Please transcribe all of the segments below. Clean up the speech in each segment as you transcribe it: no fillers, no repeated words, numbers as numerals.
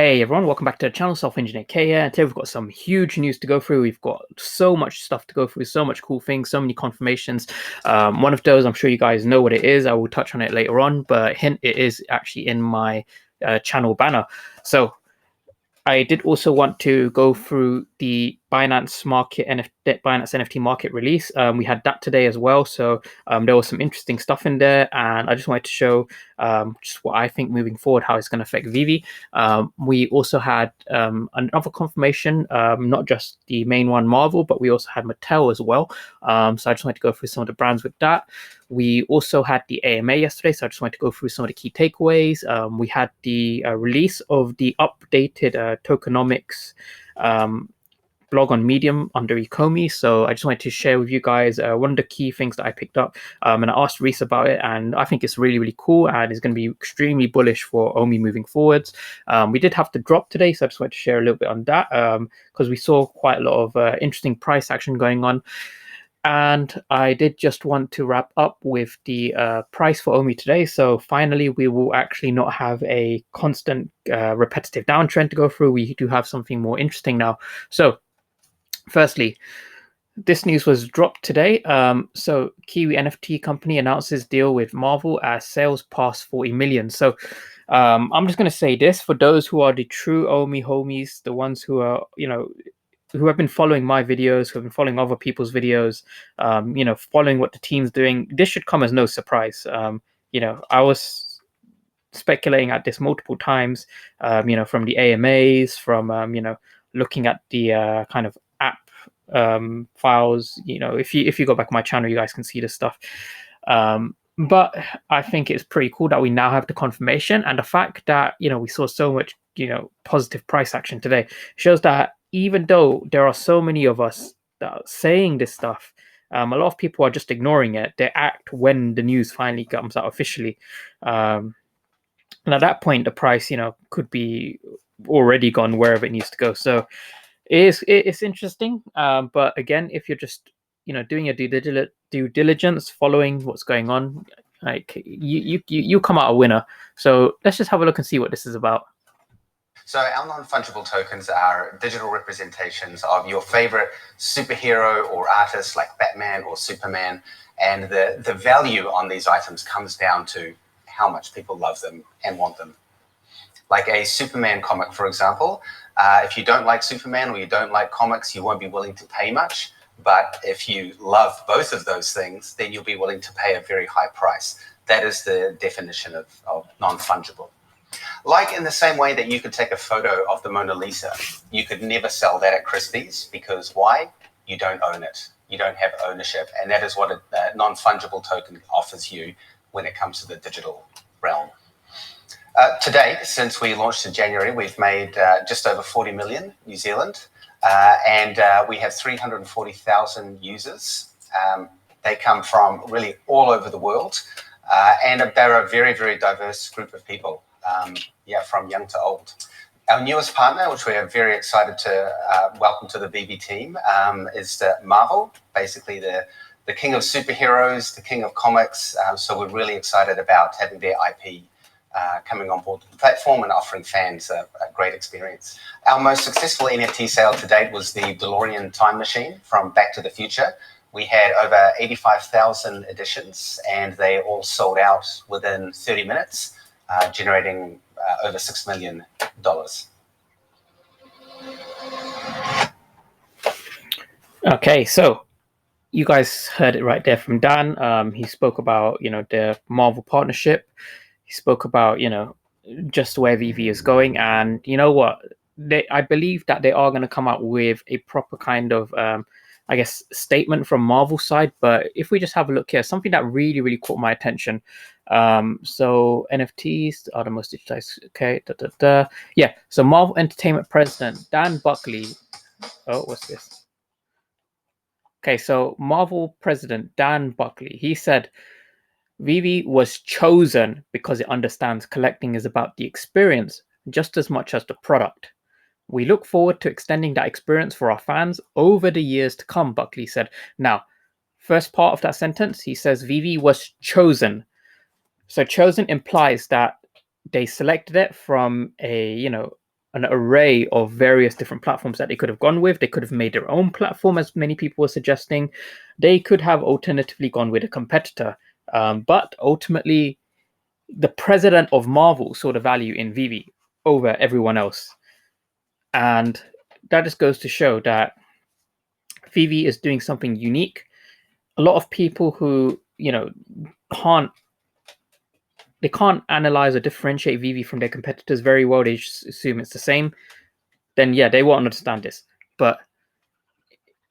Hey everyone, welcome back to the channel. Self Engineer K here, and today we've got some huge news to go through. We've got so much stuff to go through, so much cool things, so many confirmations. One of those, I'm sure you guys know what it is. I will touch on it later on, but hint, it is actually in my channel banner. So I did also want to go through the Binance NFT market release. We had that today as well, so there was some interesting stuff in there, and I just wanted to show just what I think moving forward, how it's going to affect VeVe. We also had another confirmation, not just the main one, Marvel, but we also had Mattel as well. So I just wanted to go through some of the brands with that. We also had the AMA yesterday, so I just wanted to go through some of the key takeaways. We had the release of the updated tokenomics blog on Medium under Ecomi. So I just wanted to share with you guys one of the key things that I picked up. And I asked Reese about it, and I think it's really, really cool, and it's going to be extremely bullish for OMI moving forwards. We did have to drop today, so I just wanted to share a little bit on that because we saw quite a lot of interesting price action going on. And I did just want to wrap up with the price for OMI today. So finally, we will actually not have a constant repetitive downtrend to go through. We do have something more interesting now. So firstly, this news was dropped today. So Kiwi NFT company announces deal with Marvel as sales pass 40 million. So I'm just going to say this for those who are the true OMI homies, the ones who are, who have been following my videos, who have been following other people's videos, following what the team's doing. This should come as no surprise. I was speculating at this multiple times, from the AMAs, from, looking at the kind of app files. If you go back to my channel, you guys can see this stuff. But I think it's pretty cool that we now have the confirmation, and the fact that, we saw so much, positive price action today shows that even though there are so many of us that are saying this stuff, a lot of people are just ignoring it. They act when the news finally comes out officially. And at that point, the price, could be already gone wherever it needs to go. So it's interesting. But again, if you're just, doing your due diligence, following what's going on, like you come out a winner. So let's just have a look and see what this is about. So our non-fungible tokens are digital representations of your favorite superhero or artist like Batman or Superman. And the value on these items comes down to how much people love them and want them. Like a Superman comic, for example, if you don't like Superman or you don't like comics, you won't be willing to pay much. But if you love both of those things, then you'll be willing to pay a very high price. That is the definition of non-fungible. Like in the same way that you could take a photo of the Mona Lisa, you could never sell that at Christie's, because why? You don't own it. You don't have ownership. And that is what a non-fungible token offers you when it comes to the digital realm. To date, since we launched in January, we've made just over 40 million New Zealand, and we have 340,000 users. They come from really all over the world, and they're a very, very diverse group of people. From young to old. Our newest partner, which we are very excited to welcome to the VeVe team, is Marvel, basically the king of superheroes, the king of comics. So we're really excited about having their IP coming on board the platform and offering fans a great experience. Our most successful NFT sale to date was the DeLorean time machine from Back to the Future. We had over 85,000 editions, and they all sold out within 30 minutes. Generating over $6 million. Okay, so you guys heard it right there from Dan. He spoke about, the Marvel partnership. He spoke about, just where VeVe is going. And you know what? I believe that they are going to come out with a proper kind of, statement from Marvel side. But if we just have a look here, something that really, really caught my attention. So NFTs are the most digitized. Okay, yeah. So Marvel Entertainment President Dan Buckley. Oh, what's this? Okay, so Marvel President Dan Buckley. He said, VeVe was chosen because it understands collecting is about the experience just as much as the product. We look forward to extending that experience for our fans over the years to come, Buckley said. Now, first part of that sentence, he says VeVe was chosen. So chosen implies that they selected it from a, an array of various different platforms that they could have gone with. They could have made their own platform, as many people were suggesting. They could have alternatively gone with a competitor. But ultimately, the president of Marvel saw the value in VeVe over everyone else. And that just goes to show that VeVe is doing something unique. A lot of people who, can't analyze or differentiate VeVe from their competitors very well. They just assume it's the same. Then yeah, they won't understand this. But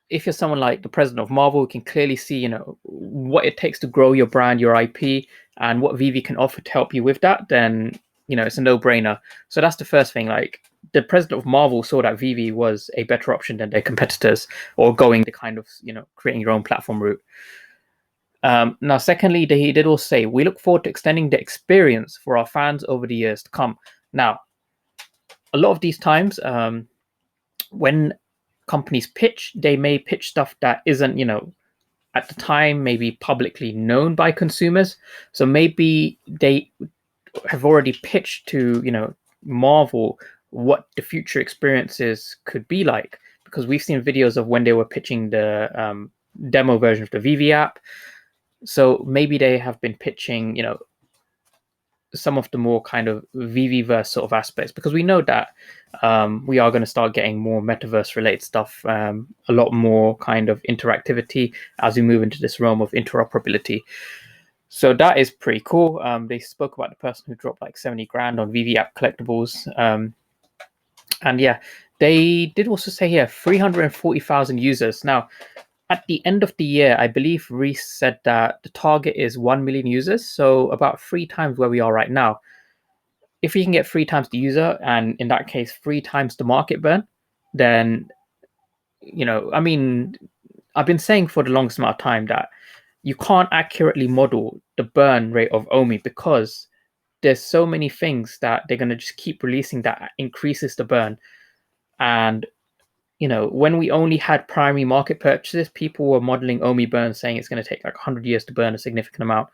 if you're someone like the president of Marvel, who can clearly see, what it takes to grow your brand, your IP, and what VeVe can offer to help you with that, then it's a no-brainer. So that's the first thing. Like, the president of Marvel saw that VeVe was a better option than their competitors, or going the kind of creating your own platform route. Now, secondly, he did also say, we look forward to extending the experience for our fans over the years to come. Now, a lot of these times, when companies pitch, they may pitch stuff that isn't, at the time, maybe publicly known by consumers. So maybe they have already pitched to, Marvel what the future experiences could be like, because we've seen videos of when they were pitching the demo version of the VeVe app. So maybe they have been pitching, some of the more kind of VeVeverse sort of aspects, because we know that we are going to start getting more metaverse related stuff, a lot more kind of interactivity as we move into this realm of interoperability. So that is pretty cool. They spoke about the person who dropped like 70 grand on VeVe app collectibles. And yeah, they did also say here 340,000 users. Now, at the end of the year, I believe Reese said that the target is 1 million users, so about 3 times where we are right now. If we can get 3 times the user, and in that case, 3 times the market burn, then, I mean, I've been saying for the longest amount of time that you can't accurately model the burn rate of OMI, because there's so many things that they're going to just keep releasing that increases the burn. And when we only had primary market purchases, people were modeling OMI burn, saying it's going to take like 100 years to burn a significant amount.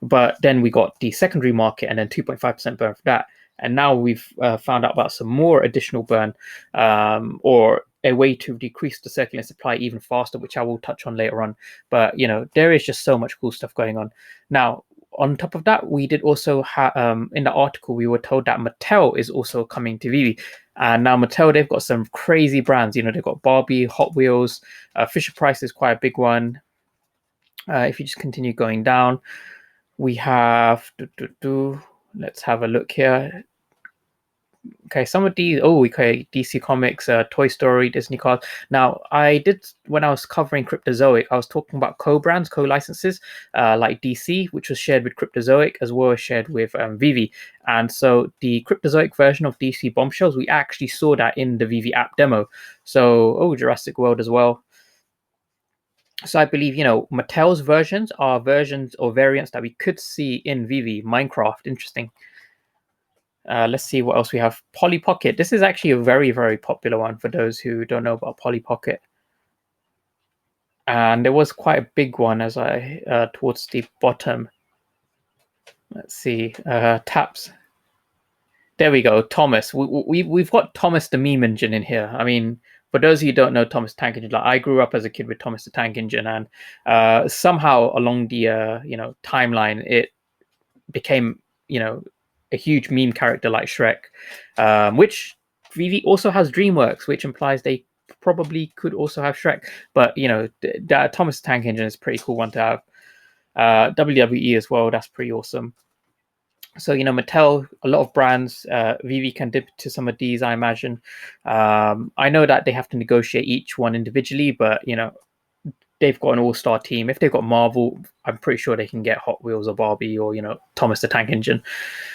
But then we got the secondary market, and then 2.5% burn for that. And now we've found out about some more additional burn, or a way to decrease the circulating supply even faster, which I will touch on later on. But, there is just so much cool stuff going on. Now, on top of that, we did also have, in the article, we were told that Mattel is also coming to VeVe. And now Mattel, they've got some crazy brands. They've got Barbie, Hot Wheels, Fisher Price is quite a big one. If you just continue going down, we have, let's have a look here. Okay, some of these, DC Comics, Toy Story, Disney Cards. Now, when I was covering Cryptozoic, I was talking about co-brands, co-licenses, like DC, which was shared with Cryptozoic, as well as shared with VeVe. And so the Cryptozoic version of DC Bombshells, we actually saw that in the VeVe app demo. So, Jurassic World as well. So I believe, Mattel's versions are versions or variants that we could see in VeVe. Minecraft, interesting. Let's see what else we have. Polly Pocket. This is actually a very, very popular one for those who don't know about Polly Pocket. And there was quite a big one as towards the bottom. Let's see. Taps. There we go. Thomas. We've got Thomas the Meme Engine in here. I mean, for those of you who don't know Thomas the Tank Engine, like, I grew up as a kid with Thomas the Tank Engine, and somehow along the timeline, it became a huge meme character like Shrek, which VeVe also has DreamWorks, which implies they probably could also have Shrek. But the Thomas the Tank Engine is a pretty cool one to have. WWE as well, that's pretty awesome. So Mattel, a lot of brands, VeVe can dip to some of these, I imagine. I know that they have to negotiate each one individually, but they've got an all-star team. If they've got Marvel, I'm pretty sure they can get Hot Wheels or Barbie or Thomas the Tank Engine.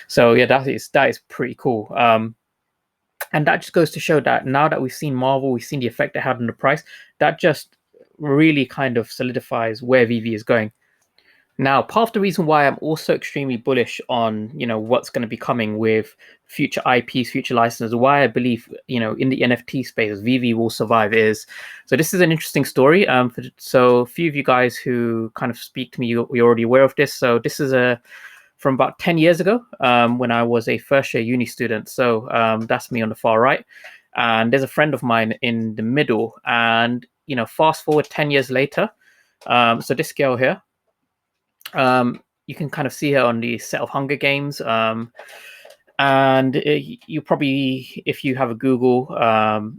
So yeah, that is pretty cool. And that just goes to show that now that we've seen Marvel, we've seen the effect it had on the price, that just really kind of solidifies where VeVe is going. Now, part of the reason why I'm also extremely bullish on, what's going to be coming with future IPs, future licenses, why I believe, in the NFT space, VeVe will survive is, so this is an interesting story. So a few of you guys who kind of speak to me, you're already aware of this. So this is a from about 10 years ago, when I was a first year uni student. So that's me on the far right. And there's a friend of mine in the middle. And, fast forward 10 years later. So this girl here, you can kind of see her on the set of Hunger Games. And you probably, if you have a Google,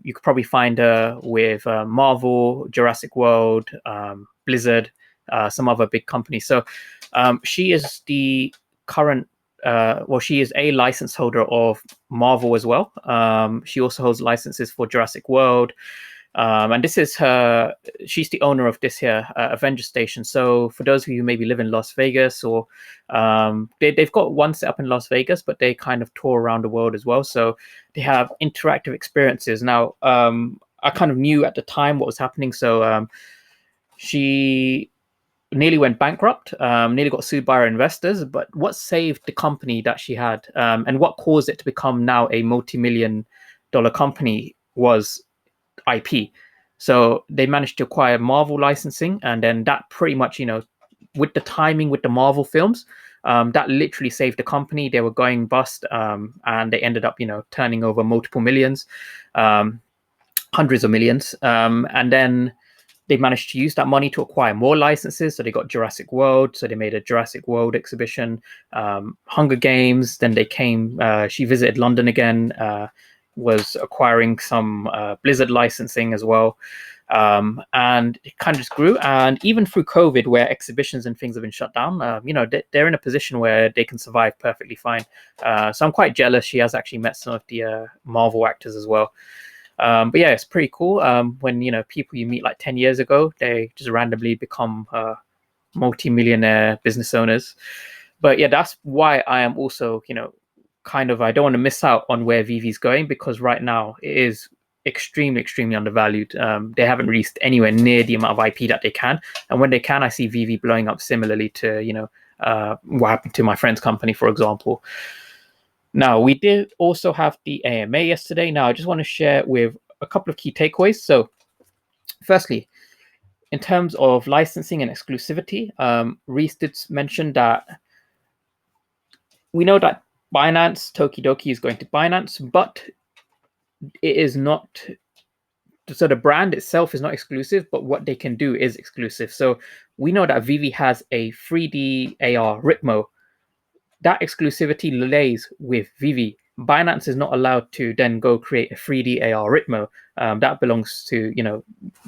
you could probably find her with Marvel, Jurassic World, Blizzard, some other big companies. So she is the current, she is a license holder of Marvel as well. She also holds licenses for Jurassic World. And this is her, she's the owner of this here, Avenger Station. So for those of you who maybe live in Las Vegas, or they've got one set up in Las Vegas, but they kind of tour around the world as well. So they have interactive experiences. Now, I kind of knew at the time what was happening. So she nearly went bankrupt, nearly got sued by her investors. But what saved the company that she had, and what caused it to become now a multi-million-dollar company was IP. So they managed to acquire Marvel licensing, and then that pretty much, with the timing with the Marvel films, that literally saved the company. They were going bust, and they ended up, turning over multiple millions, hundreds of millions, and then they managed to use that money to acquire more licenses. So they got Jurassic World. So they made a Jurassic World exhibition, Hunger Games. Then they came, she visited London again, was acquiring some Blizzard licensing as well. And it kind of just grew. And even through COVID, where exhibitions and things have been shut down, they're in a position where they can survive perfectly fine. So I'm quite jealous. She has actually met some of the Marvel actors as well. But yeah, it's pretty cool when, people you meet like 10 years ago, they just randomly become multi-millionaire business owners. But yeah, that's why I am also, I don't want to miss out on where VeVe's going, because right now it is extremely, extremely undervalued. They haven't released anywhere near the amount of IP that they can. And when they can, I see VeVe blowing up similarly to, what happened to my friend's company, for example. Now, we did also have the AMA yesterday. Now, I just want to share with a couple of key takeaways. So firstly, in terms of licensing and exclusivity, Reese did mention that we know that Binance, Tokidoki is going to Binance, but it is not, so the brand itself is not exclusive, but what they can do is exclusive. So we know that VeVe has a 3D AR Ritmo. That exclusivity lays with VeVe. Binance is not allowed to then go create a 3D AR Ritmo. That belongs to,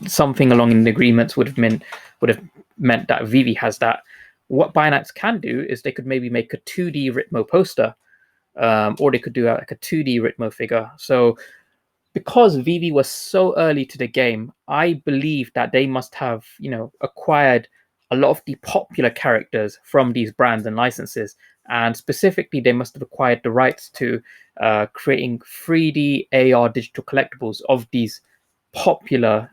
something along in the agreements would have meant that VeVe has that. What Binance can do is they could maybe make a 2D Ritmo poster, or they could do like a 2D Ritmo figure. So because VeVe was so early to the game, I believe that they must have, acquired a lot of the popular characters from these brands and licenses. And specifically, they must have acquired the rights to creating 3D AR digital collectibles of these popular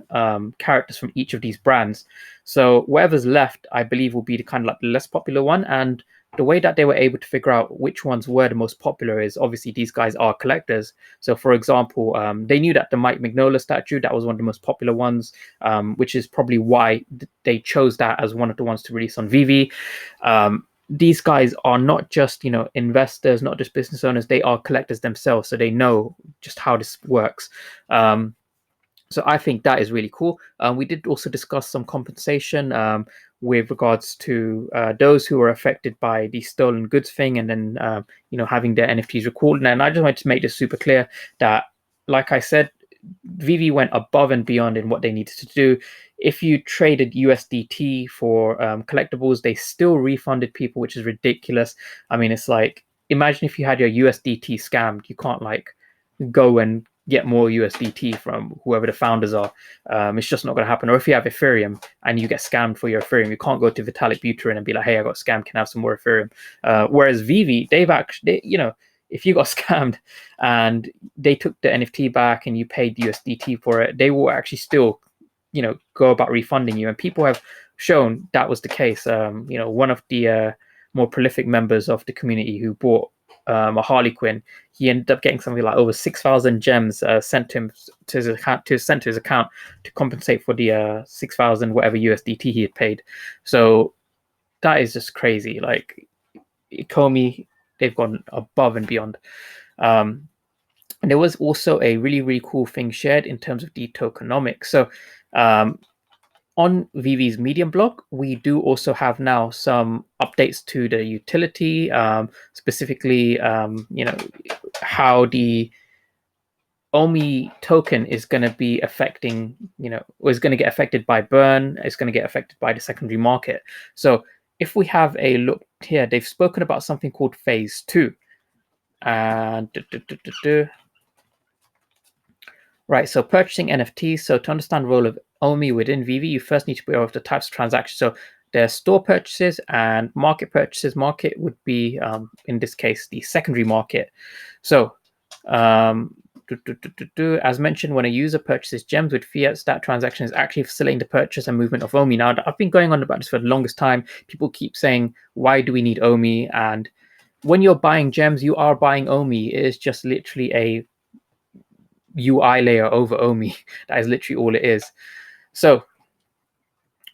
characters from each of these brands. So whatever's left, I believe, will be the kind of like the less popular one. And the way that they were able to figure out which ones were the most popular is obviously these guys are collectors. So for example, they knew that the Mike Mignola statue, that was one of the most popular ones, which is probably why they chose that as one of the ones to release on VeVe. These guys are not just, investors, not just business owners, they are collectors themselves. So they know just how this works. So I think that is really cool. We did also discuss some compensation with regards to those who were affected by the stolen goods thing, and then having their NFTs recorded. And I just wanted to make this super clear that, like I said, VeVe went above and beyond in what they needed to do. If you traded USDT for collectibles, they still refunded people, which is ridiculous. I mean, it's like, imagine if you had your USDT scammed. You can't go and get more USDT from whoever the founders are. It's just not going to happen. Or if you have Ethereum and you get scammed for your Ethereum, you can't go to Vitalik Buterin and be like, hey, I got scammed, can I have some more Ethereum? Whereas VeVe, they've actually, if you got scammed and they took the NFT back and you paid USDT for it, they will actually still, go about refunding you. And people have shown that was the case. One of the more prolific members of the community who bought a Harley Quinn, he ended up getting something like over 6,000 gems sent to him to his account, to compensate for the 6,000 whatever USDT he had paid. So that is just crazy. Like, Ecomi, they've gone above and beyond. And there was also a really cool thing shared in terms of the tokenomics. So on VeVe's Medium blog, we do also have now some updates to the utility, specifically, how the OMI token is going to be affecting, is going to get affected by burn, it's going to get affected by the secondary market. So if we have a look here, they've spoken about something called phase 2. And right, so purchasing NFTs. So to understand the role of OMI within VeVe, you first need to be aware of the types of transactions. So there's store purchases and market purchases. Market would be, in this case, the secondary market. So as mentioned, when a user purchases gems with fiat, that transaction is actually facilitating the purchase and movement of OMI. Now, I've been going on about this for the longest time. People keep saying, why do we need OMI? And when you're buying gems, you are buying OMI. It is just literally a UI layer over OMI. That is literally all it is. So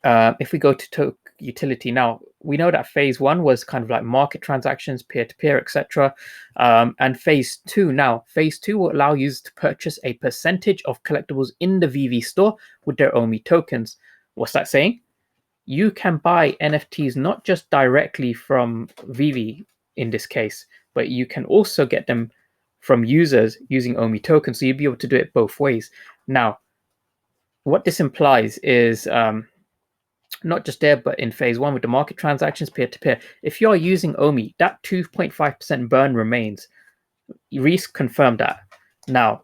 if we go to utility now, we know that phase 1 was kind of like market transactions, peer-to-peer, etc. And phase 2 now, phase 2 will allow users to purchase a percentage of collectibles in the VeVe store with their OMI tokens. What's that saying? You can buy NFTs not just directly from VeVe in this case, but you can also get them from users using OMI tokens. So you'll be able to do it both ways. Now, what this implies is not just there, but in phase 1 with the market transactions, peer-to-peer, if you're using OMI, that 2.5% burn remains. Reese confirmed that. Now,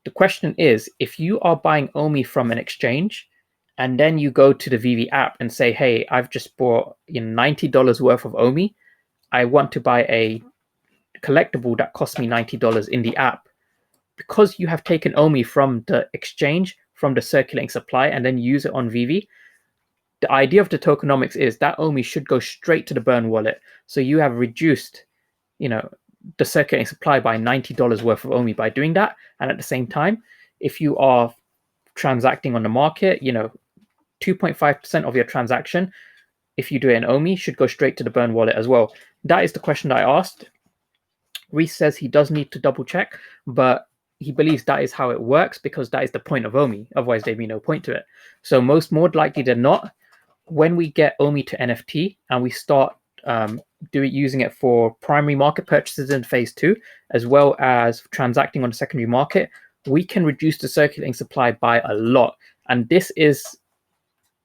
the question is, if you are buying OMI from an exchange, and then you go to the VeVe app and say, hey, I've just bought $90 worth of OMI. I want to buy a collectible that costs me $90 in the app. Because you have taken OMI from the exchange, from the circulating supply, and then use it on VeVe, the idea of the tokenomics is that OMI should go straight to the burn wallet. So you have reduced, the circulating supply by $90 worth of OMI by doing that. And at the same time, if you are transacting on the market, 2.5% of your transaction, if you do it in OMI, should go straight to the burn wallet as well. That is the question that I asked. Reese says he does need to double check, but he believes that is how it works because that is the point of OMI. Otherwise, there'd be no point to it. So more likely than not, when we get OMI to NFT and we start using it for primary market purchases in phase 2, as well as transacting on the secondary market, we can reduce the circulating supply by a lot. And this is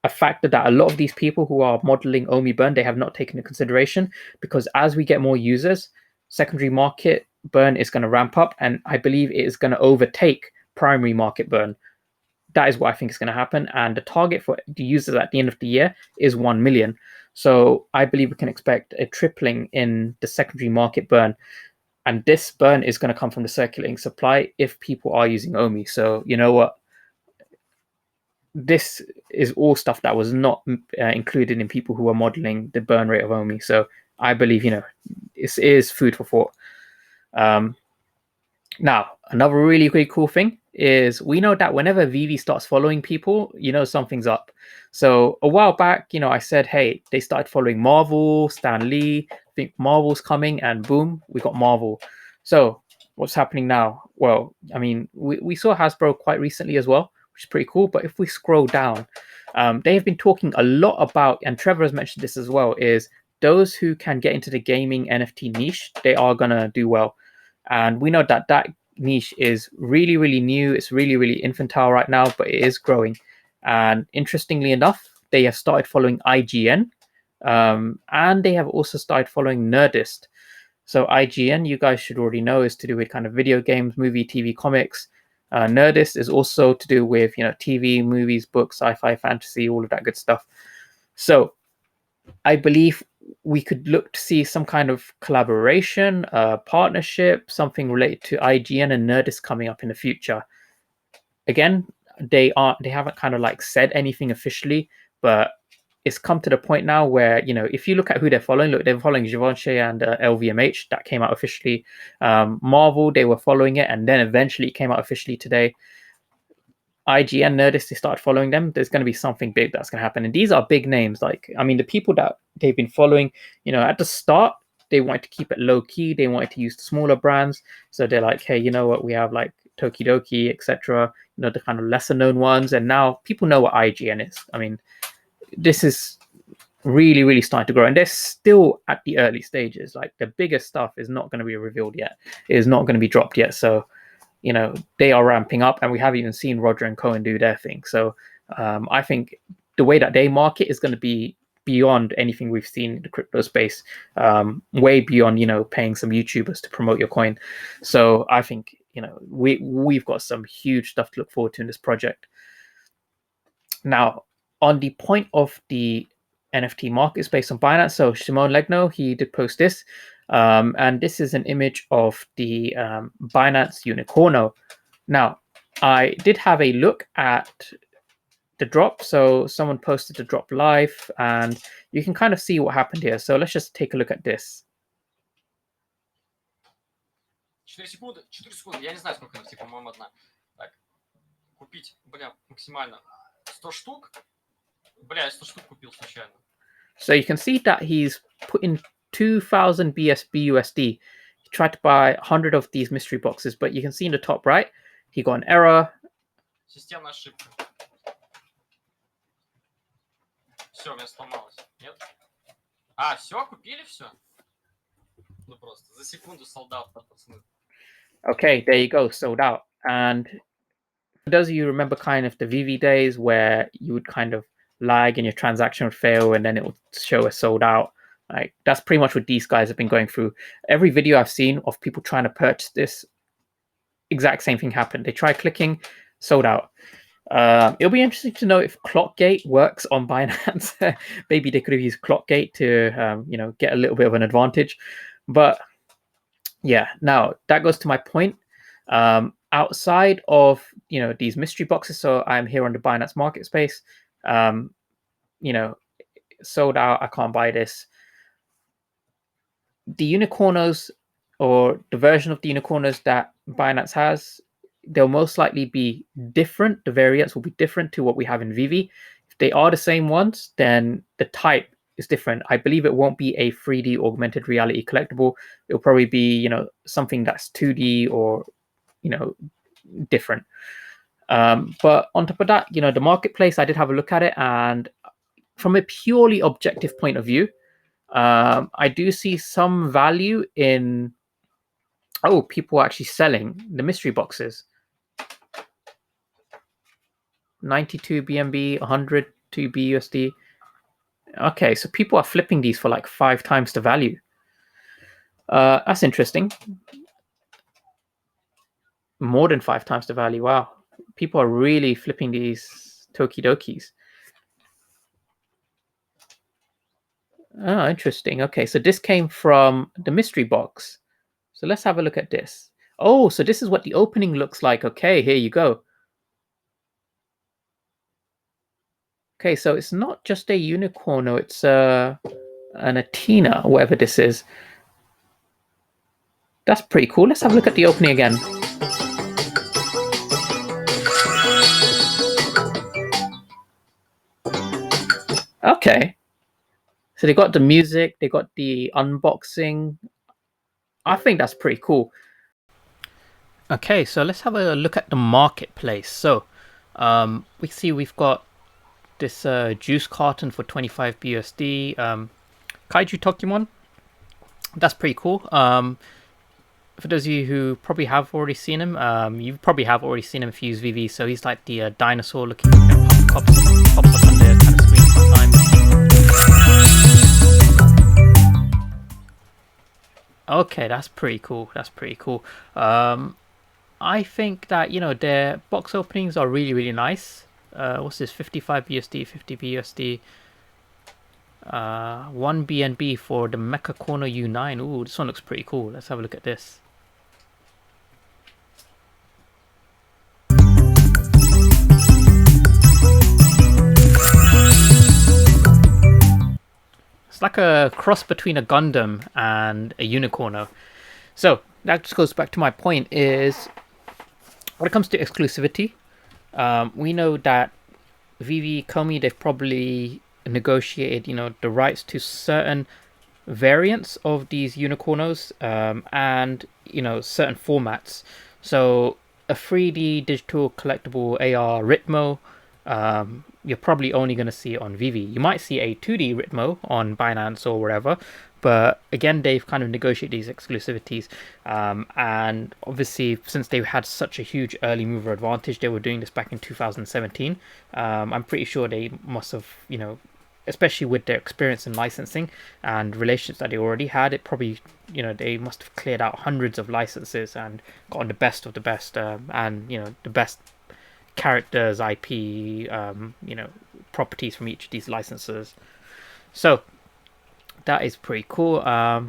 a factor that a lot of these people who are modeling OMI burn, they have not taken into consideration, because as we get more users, secondary market burn is going to ramp up, and I believe it is going to overtake primary market burn. That is what I think is going to happen. And the target for the users at the end of the year is 1 million. So I believe we can expect a tripling in the secondary market burn. And this burn is going to come from the circulating supply if people are using OMI. So you know what? This is all stuff that was not included in people who are modeling the burn rate of OMI. So I believe, this is food for thought. Now, another really cool thing is we know that whenever VeVe starts following people, something's up. So a while back, I said, hey, they started following Marvel, Stan Lee, I think Marvel's coming, and boom, we got Marvel. So what's happening now? Well, I mean, we saw Hasbro quite recently as well, which is pretty cool. But if we scroll down, they have been talking a lot about, and Trevor has mentioned this as well, is those who can get into the gaming NFT niche, they are going to do well. And we know that niche is really new. It's really infantile right now, but it is growing. And interestingly enough, they have started following IGN, and they have also started following Nerdist. So IGN, you guys should already know, is to do with kind of video games, movie, TV, comics. Nerdist is also to do with TV, movies, books, sci-fi, fantasy, all of that good stuff. So I believe we could look to see some kind of collaboration, partnership, something related to IGN and Nerdist coming up in the future. Again, they haven't kind of like said anything officially, but it's come to the point now where, if you look at who they're following, they're following Givenchy and LVMH. That came out officially. Marvel, they were following it, and then eventually it came out officially today. IGN, Nerdist, they started following them. There's going to be something big that's going to happen. And these are big names. Like, I mean, the people that they've been following, at the start, they wanted to keep it low key. They wanted to use the smaller brands. So they're like, hey, you know what? We have like Tokidoki, etc. You know, the kind of lesser known ones. And now people know what IGN is. I mean, this is really, really starting to grow. And they're still at the early stages. Like the biggest stuff is not going to be revealed yet. It is not going to be dropped yet. So, you know, they are ramping up, and we haven't even seen Roger and Cohen do their thing. So I think the way that they market is going to be beyond anything we've seen in the crypto space, way beyond, you know, paying some YouTubers to promote your coin. So I think, you know, we've got some huge stuff to look forward to in this project. Now, on the point of the NFT market space on Binance, so Shimon Legno, he did post this, and this is an image of the Binance Unicorno. Now, I did have a look at the drop. So someone posted the drop live, and you can kind of see what happened here. So let's just take a look at this. 4 секунды. Я не знаю, сколько NFT, по-моему, одна. Так, купить, бля, максимально 100 штук. Бля, я 100 штук купил случайно. So you can see that he's put in 2,000 BSB USD. He tried to buy 100 of these mystery boxes, but you can see in the top right, he got an error. Системная ошибка. Все, у меня сломалось. Нет? А, все, купили все? Ну просто за секунду sold out, пацаны. Okay, there you go, sold out. And for those of you who remember kind of the VeVe days where you would kind of lag and your transaction would fail and then it would show as sold out, like that's pretty much what these guys have been going through. Every video I've seen of people trying to purchase this, exact same thing happened. They try clicking, sold out. It'll be interesting to know if Clockgate works on Binance. Maybe they could have used Clockgate to you know, get a little bit of an advantage. But yeah, now that goes to my point. Outside of, you know, these mystery boxes, so I'm here on the Binance market space, you know, sold out, I can't buy this. The unicornos, or the version of the unicornos that Binance has, they'll most likely be different. The variants will be different to what we have in VeVe. If they are the same ones, then the type is different. I believe it won't be a 3D augmented reality collectible. It'll probably be, you know, something that's 2D or, you know, different. But on top of that, you know, the marketplace, I did have a look at it, and from a purely objective point of view, I do see some value in, oh, people are actually selling the mystery boxes. 92 BNB, 102 BUSD. Okay, so people are flipping these for like 5 times the value. That's interesting. More than 5 times the value. Wow. People are really flipping these Tokidokis. Oh, interesting. Okay, so this came from the mystery box. So let's have a look at this. Oh, so this is what the opening looks like. Okay, here you go. Okay, so it's not just a unicorno, it's an Athena, whatever this is. That's pretty cool. Let's have a look at the opening again. Okay. So they got the music, they got the unboxing. I think that's pretty cool. Okay, so let's have a look at the marketplace. So we see we've got this juice carton for 25 BUSD. Kaiju Tokimon. That's pretty cool. For those of you who probably have already seen him, you probably have already seen him if you use VeVe. So he's like the dinosaur looking, pops up on the kind of screen sometimes. Okay, that's pretty cool. That's pretty cool. I think that, you know, their box openings are really, really nice. What's this? 55 BUSD, 50 BUSD. 1 BNB for the Mecha Corner U9. Ooh, this one looks pretty cool. Let's have a look at this. It's like a cross between a Gundam and a Unicorno. So that just goes back to my point, is when it comes to exclusivity, we know that VeVe, Ecomi, they've probably negotiated, you know, the rights to certain variants of these unicornos, and certain formats. So a 3D digital collectible AR Ritmo, you're probably only going to see it on VeVe. You might see a 2D Ritmo on Binance or wherever, but again, they've kind of negotiated these exclusivities, and obviously, since they had such a huge early mover advantage, they were doing this back in 2017. I'm pretty sure they must have, especially with their experience in licensing and relationships that they already had, it probably, they must have cleared out hundreds of licenses and gotten the best of the best, and the best characters, IP, properties from each of these licenses. So that is pretty cool,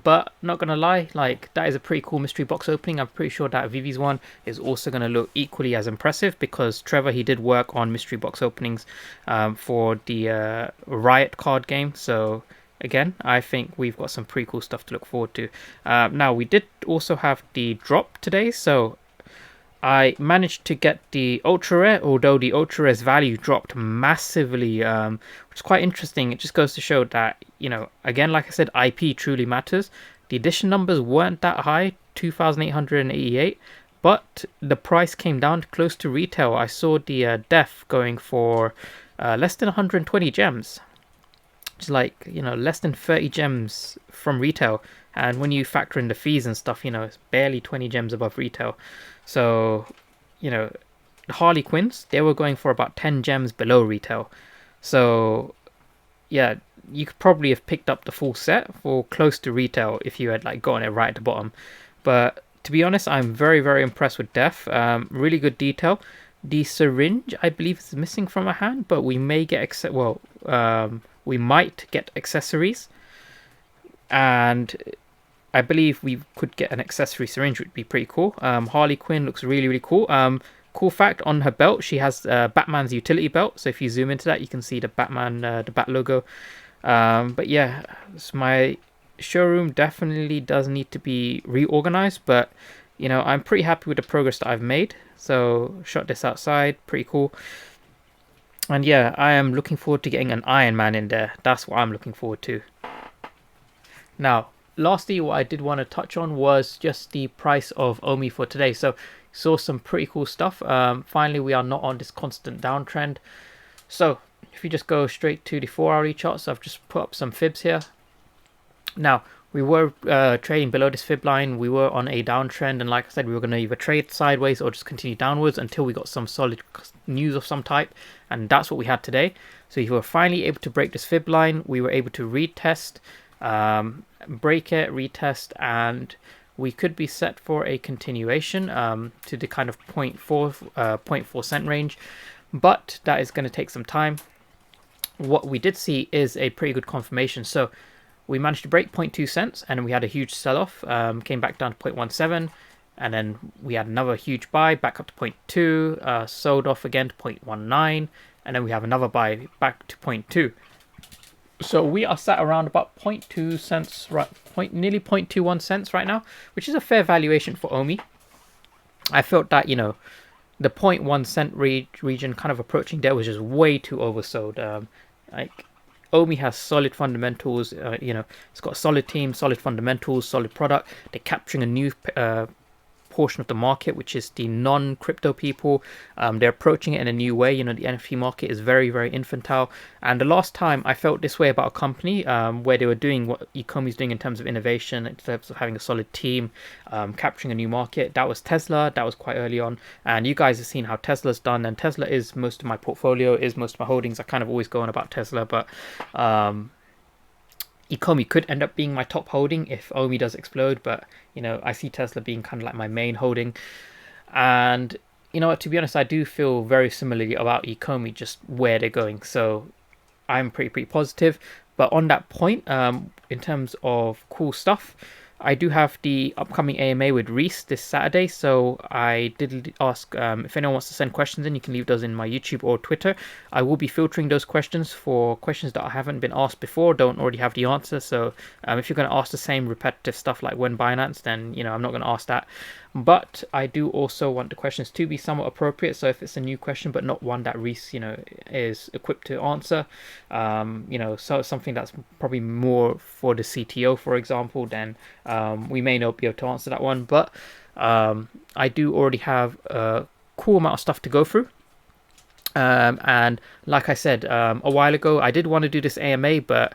but not gonna lie, like, that is a pretty cool mystery box opening. I'm pretty sure that VeVe's one is also gonna look equally as impressive, because Trevor, he did work on mystery box openings for the Riot card game. So again, I think we've got some pretty cool stuff to look forward to. Now, we did also have the drop today, so I managed to get the ultra rare, although the ultra rare's value dropped massively, which is quite interesting. It just goes to show that, again, like I said, IP truly matters. The edition numbers weren't that high, 2,888, but the price came down close to retail. I saw the def going for less than 120 gems. It's like, less than 30 gems from retail. And when you factor in the fees and stuff, it's barely 20 gems above retail. So, Harley Quinns, they were going for about 10 gems below retail. So, yeah, you could probably have picked up the full set for close to retail if you had gotten it right at the bottom. But to be honest, I'm very, very impressed with def. Really good detail. The syringe, I believe, is missing from a hand, but we may get we might get accessories, and I believe we could get an accessory syringe, which would be pretty cool. Harley Quinn looks really, really cool. Cool fact, on her belt, she has Batman's utility belt. So if you zoom into that, you can see the Batman, the Bat logo. But yeah, my showroom definitely does need to be reorganized. But, I'm pretty happy with the progress that I've made. So shot this outside, pretty cool. And yeah, I am looking forward to getting an Iron Man in there. That's what I'm looking forward to. Now, lastly, what I did want to touch on was just the price of OMI for today. So saw some pretty cool stuff. Finally, we are not on this constant downtrend. So if you just go straight to the 4-hourly charts, I've just put up some fibs here. Now, we were trading below this fib line. We were on a downtrend, and like I said, we were going to either trade sideways or just continue downwards until we got some solid news of some type, and that's what we had today. So if we were finally able to break this fib line, we were able to retest, break it, retest, and we could be set for a continuation to the kind of 0.4 cent range, but that is going to take some time. What we did see is a pretty good confirmation. So we managed to break 0.2 cents, and we had a huge sell-off, came back down to 0.17, and then we had another huge buy back up to 0.2, sold off again to 0.19, and then we have another buy back to 0.2. So we are sat around about 0.2 cents, right, nearly 0.21 cents right now, which is a fair valuation for OMI. I felt that, the 0.1 cent region kind of approaching there was just way too oversold. OMI has solid fundamentals, it's got a solid team, solid fundamentals, solid product. They're capturing a new portion of the market, which is the non-crypto people. They're approaching it in a new way. The NFT market is very, very infantile. And the last time I felt this way about a company where they were doing what Ecomi is doing in terms of innovation, in terms of having a solid team, capturing a new market, that was Tesla. That was quite early on. And you guys have seen how Tesla's done. And Tesla is most of my portfolio, is most of my holdings. I kind of always go on about Tesla, but Ecomi could end up being my top holding if OMI does explode, but I see Tesla being kind of like my main holding. And to be honest, I do feel very similarly about Ecomi, just where they're going. So I'm pretty positive. But on that point, in terms of cool stuff, I do have the upcoming AMA with Reese this Saturday, so I did ask if anyone wants to send questions in, you can leave those in my YouTube or Twitter. I will be filtering those questions for questions that I haven't been asked before, don't already have the answer. So if you're going to ask the same repetitive stuff like when Binance, then I'm not going to ask that. but I do also want the questions to be somewhat appropriate. So if it's a new question but not one that Reese, is equipped to answer, so something that's probably more for the CTO, for example, then we may not be able to answer that one. But I do already have a cool amount of stuff to go through. And like I said a while ago, I did want to do this AMA, but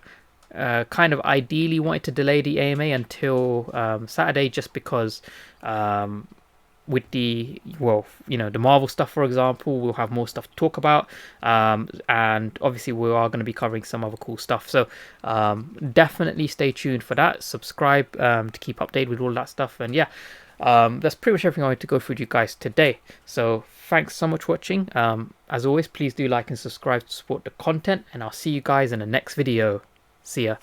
kind of ideally wanted to delay the AMA until Saturday, just because with the the Marvel stuff, for example, we'll have more stuff to talk about, and obviously we are going to be covering some other cool stuff. So definitely stay tuned for that. Subscribe to keep updated with all that stuff. And yeah, that's pretty much everything I wanted to go through with you guys today. So thanks so much for watching. As always, please do like and subscribe to support the content, and I'll see you guys in the next video. See ya.